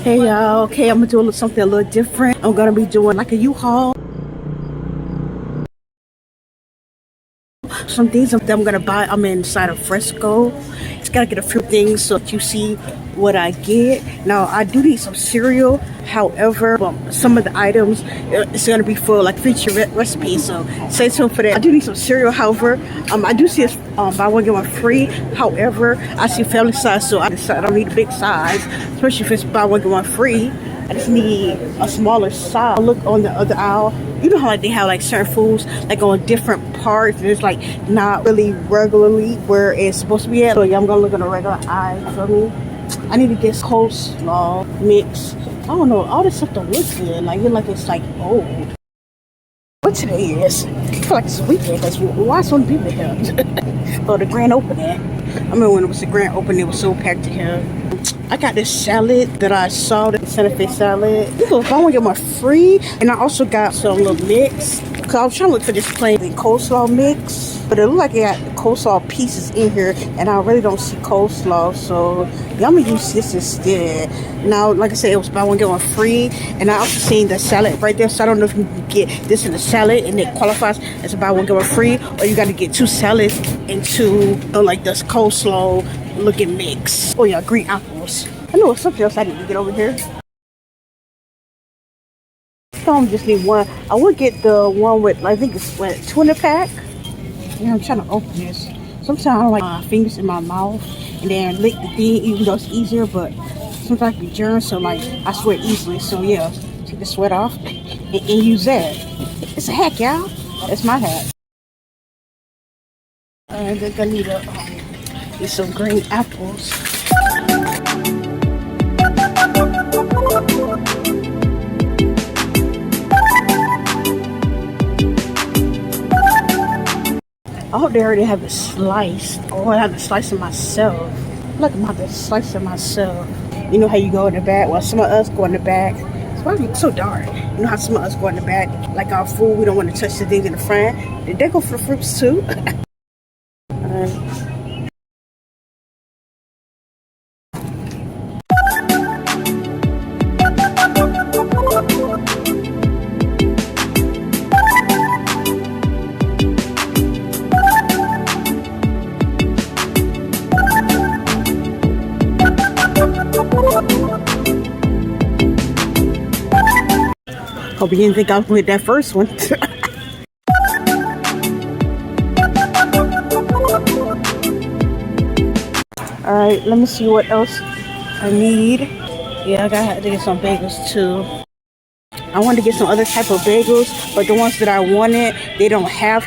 Hey y'all, okay, I'm gonna do a little, something a little different. I'm gonna be doing like a U-Haul. Some things that I'm gonna buy, I'm inside of Fresco. Just gotta get a few things so that you see what I get. Now, I do need some cereal. However, some of the items, it's gonna be for like feature recipes, so stay tuned for that. I do need some cereal, however. I do see it's buy one, get one free. However, I see family size, so I decided I don't need a big size, especially if it's buy one, get one free. I just need a smaller size. I look on the other aisle. You know how like they have like certain foods like on different parts and it's like not really regularly where it's supposed to be at. So yeah, I'm gonna look on the regular aisle for me. I need to get coleslaw mix. I don't know, all this stuff don't look good. Like it's like old. What today is? I feel like it's a weekend because why so many people here? Oh, the grand opening. I remember when it was the grand opening, it was so packed in here. I got this salad that I saw, the Santa Fe salad. If I want to get my free, and I also got some little mix. Cause I was trying to look for this plain coleslaw mix, but it looked like it got coleslaw pieces in here, and I really don't see coleslaw, so yeah, I'm gonna use this instead. Now, like I said, it was buy one get one free, and I also seen the salad right there, so I don't know if you can get this in the salad and it qualifies as a buy one get one free, or you got to get two salads and two like this coleslaw looking mix. Oh yeah, green apples. I know it's something else I need to get over here. I don't just need one. I would get the one with, I think it's what, 20 pack. Yeah, I'm trying to open this. Sometimes I don't like my fingers in my mouth and then lick the thing, even though it's easier, but sometimes it be germs, so like I sweat easily. So yeah, take the sweat off and use that. It's a hack, y'all. That's my hack. I think I need some green apples. I hope they already have it sliced. Or I have to slice it myself. Look, I'm about to slice it myself. You know how you go in the back? Well, some of us go in the back. It's probably so dark. You know how some of us go in the back? Like our food, we don't want to touch the things in the front. Did they go for the fruits too? Hope you didn't think I was with that first one. Alright, let me see what else I need. Yeah, I got to get some bagels too. I wanted to get some other type of bagels, but the ones that I wanted, they don't have.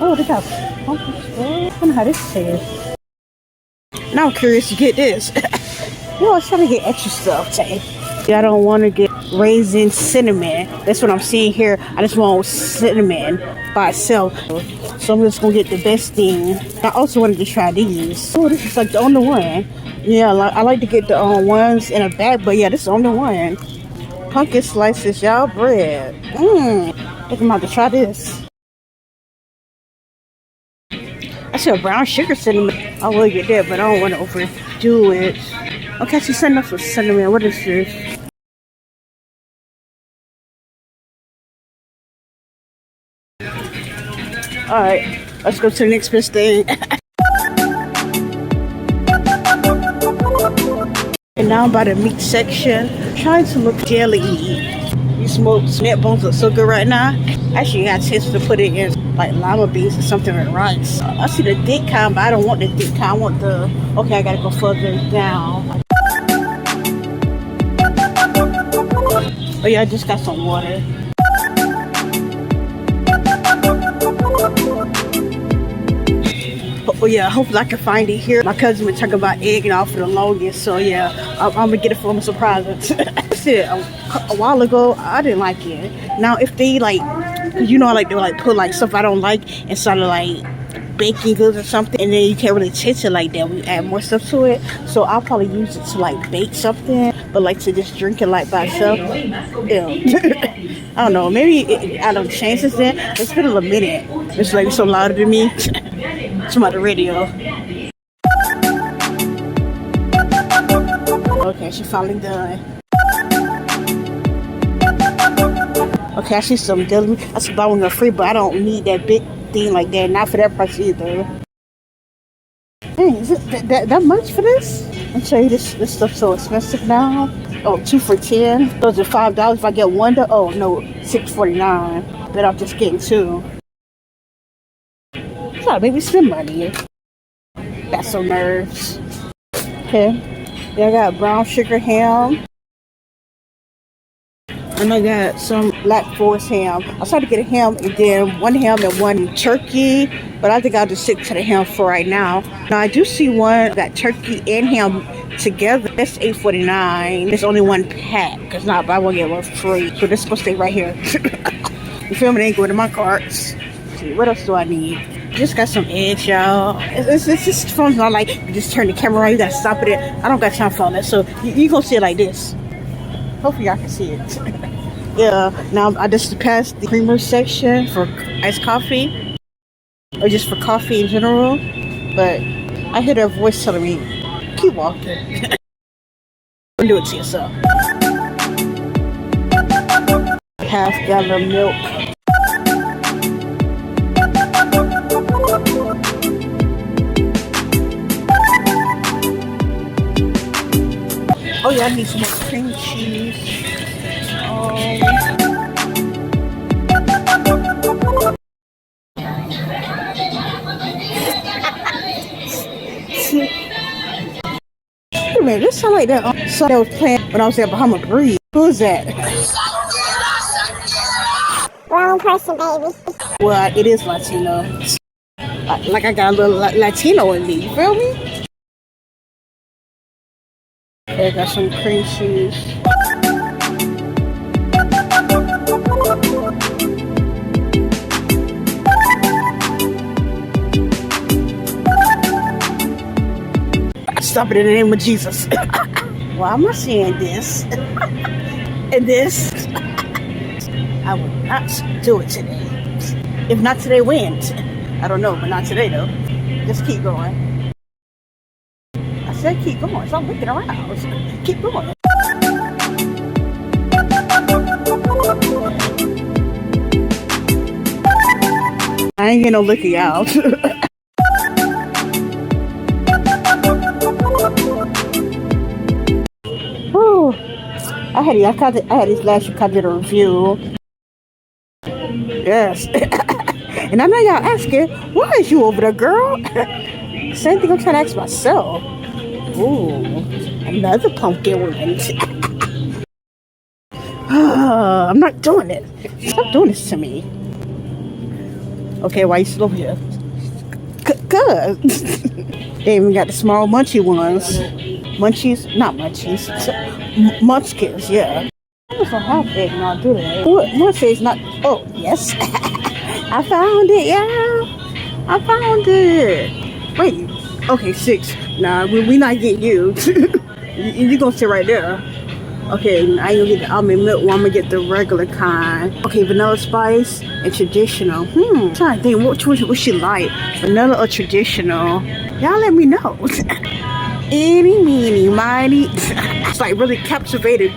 Oh, they got pumpkin spice. I don't know how this says. Now I'm curious to get this. You know, I was trying to get extra stuff today. I don't want to get raisin cinnamon. That's what I'm seeing here. I just want cinnamon by itself. So I'm just going to get the best thing. I also wanted to try these. Oh, this is like the only one. Yeah, I like to get the ones in a bag, but yeah, this is the only one. Pumpkin slices, y'all, bread. I think I'm about to try this. I see a brown sugar cinnamon. I will get that, but I don't want to overdo it. Okay, she's sending us some cinnamon. What is this? Alright, let's go to the next best thing. And now I'm by the meat section. I'm trying to look deli. These smoked neck bones look so good right now. Actually, I got a chance to put it in like lima beans or something with rice. I see the thick kind, but I don't want the thick kind. I want the, okay, I gotta go further down. Oh yeah, I just got some water. Oh yeah, hopefully I can find it here. My cousin been talking about egg and all for the longest, so yeah, I'm gonna get it for him a surprise. A while ago, I didn't like it. Now if they like, cause you know, like they like put like stuff I don't like inside of like baking goods or something, and then you can't really taste it like that. We add more stuff to it, so I'll probably use it to like bake something, but like to just drink it like by itself. Yeah. I don't know. Maybe I don't change since then. It's been a little minute. It's like so louder than me. It's about the radio. Okay, she finally done. Okay, I see some deli. I should buy one for free, but I don't need that big thing like that. Not for that price either. Dang, is it that much for this? I'll tell you, this stuff's so expensive now. Oh, 2 for 10. Those are $5 if I get one. Oh no, $6.49. Bet I'm just getting two. Try to make me spend money. Got some nerves. Okay. Yeah, I got brown sugar ham. And I got some Black Forest ham. I tried to get a ham and then one ham and one turkey, but I think I'll just stick to the ham for right now. Now I do see one that turkey and ham together. That's $8.49. There's only one pack. Cause not buy one get one free. So this is gonna stay right here. You feel me? They ain't going to my carts. Let's see, what else do I need? Just got some eggs, y'all. It's just fun. Not like you just turn the camera on. You gotta stop it. I don't got time for all that. So you gonna see it like this. Hopefully y'all can see it. Yeah, now I just passed the creamer section for iced coffee. Or just for coffee in general. But I hear their voice telling me, keep walking. Don't do it to yourself. Half gallon of milk. Oh yeah, I need some more cream cheese. Wait a minute, this sound like that song that was playing when I was at Bahama Breeze. Who is that? Wrong person, baby. Well, it is Latino. Like I got a little Latino in me, you feel me? Okay, I got some cream cheese. Stop it in the name of Jesus. Why am I saying this? And this? I will not do it today. If not today, when? I don't know, but not today though. Just keep going. I said keep going. Stop looking around. Keep going. I ain't getting no licky out. Whew. I had this last week. I did a review. Yes. And I know y'all asking, why is you over there, girl? Same thing I'm trying to ask myself. Ooh, another pumpkin one. I'm not doing it. Stop doing this to me. Okay, why you still over here? Good. They even got the small munchy ones. Munchies? Not munchies. Munchkins, yeah. I don't have eggnog, do they? What? Munchies not... Oh, yes. I found it, yeah. I found it. Wait. Okay, 6. Nah, we not getting you. You gonna sit right there. Okay, I ain't gonna get the almond milk one. I'm gonna get the regular kind. Okay, vanilla spice and traditional. I'm trying to think what she like. Vanilla or traditional? Y'all let me know. Eeny, meeny, miny. It's like really captivated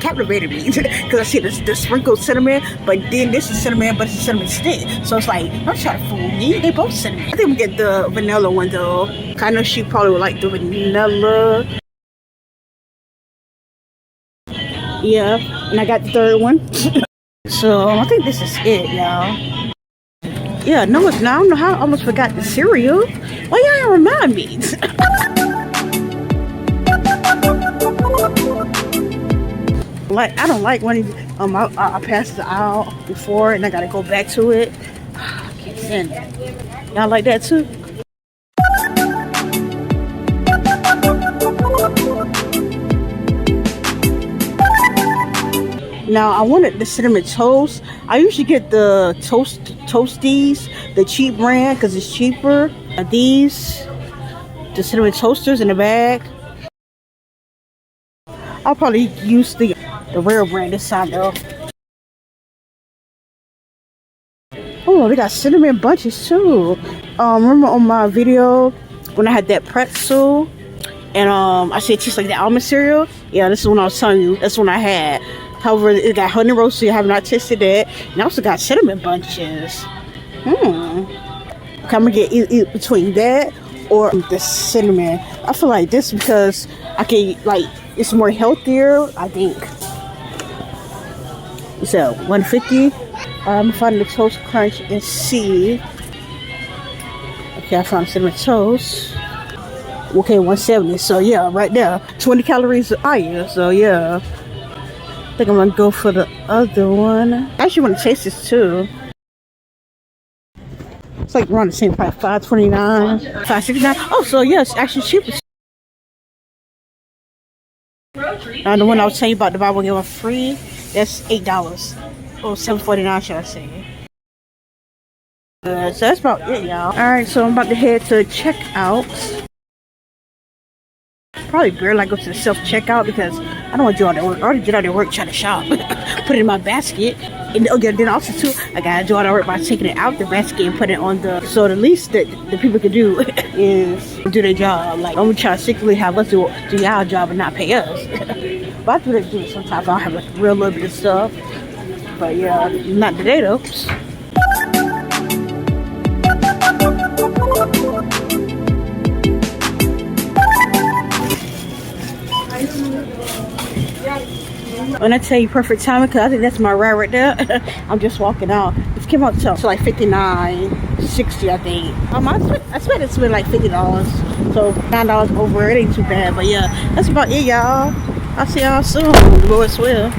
me. Because I see the sprinkled cinnamon, but then this is cinnamon, but it's a cinnamon stick. So it's like, don't try to fool me. They both cinnamon. I think we get the vanilla one though. I know she probably would like the vanilla. Yeah, and I got the third one. So I think this is it, y'all. Yeah, no, it's not. I don't know how I almost forgot the cereal. Why y'all remind me? Like, I don't like when I passed the aisle before and I gotta go back to it. I can't stand that. Y'all like that too? Now I wanted the cinnamon toast. I usually get the toasties, the cheap brand, because it's cheaper. These, the cinnamon toasters in the bag. I'll probably use the rare brand this time though. Oh, they got cinnamon bunches too. Remember on my video when I had that pretzel and I said it tastes like the almond cereal? Yeah, this is when I was telling you. That's when I had. However, it got honey roast, so you have not tasted that. And I also got cinnamon bunches. Okay, I'm gonna get either between that or the cinnamon. I feel like this because I can like it's more healthier. I think. So 150. I'm gonna find the toast crunch and see. Okay, I found cinnamon toast. Okay, 170. So yeah, right there, 20 calories higher. So yeah, I think I'm gonna go for the other one. I actually want to taste this too. It's like around the same price, $5.29, $5.69. Oh, so yeah, it's actually cheaper. Now the one I was telling you about, the buy one get one free, that's $8 or $7.49, should I say? So that's about it, y'all. All right, so I'm about to head to checkout. Probably barely like go to the self checkout because I don't want to do all that work. I already did all that work trying to shop, put it in my basket, and okay, then also too, I gotta do all that work by taking it out the basket and put it on the. So the least that the people can do is do their job. Like I'm trying to secretly have us do y'all job and not pay us. But I do that too sometimes. I'll have like real little bit of stuff, but yeah, not today though. When I tell you perfect timing, because I think that's my ride right there. I'm just walking out. It came out to like $59.60, I think. I spent it to like $50, so $9 over. It ain't too bad, but yeah, that's about it, y'all. I'll see y'all soon. Lord's will.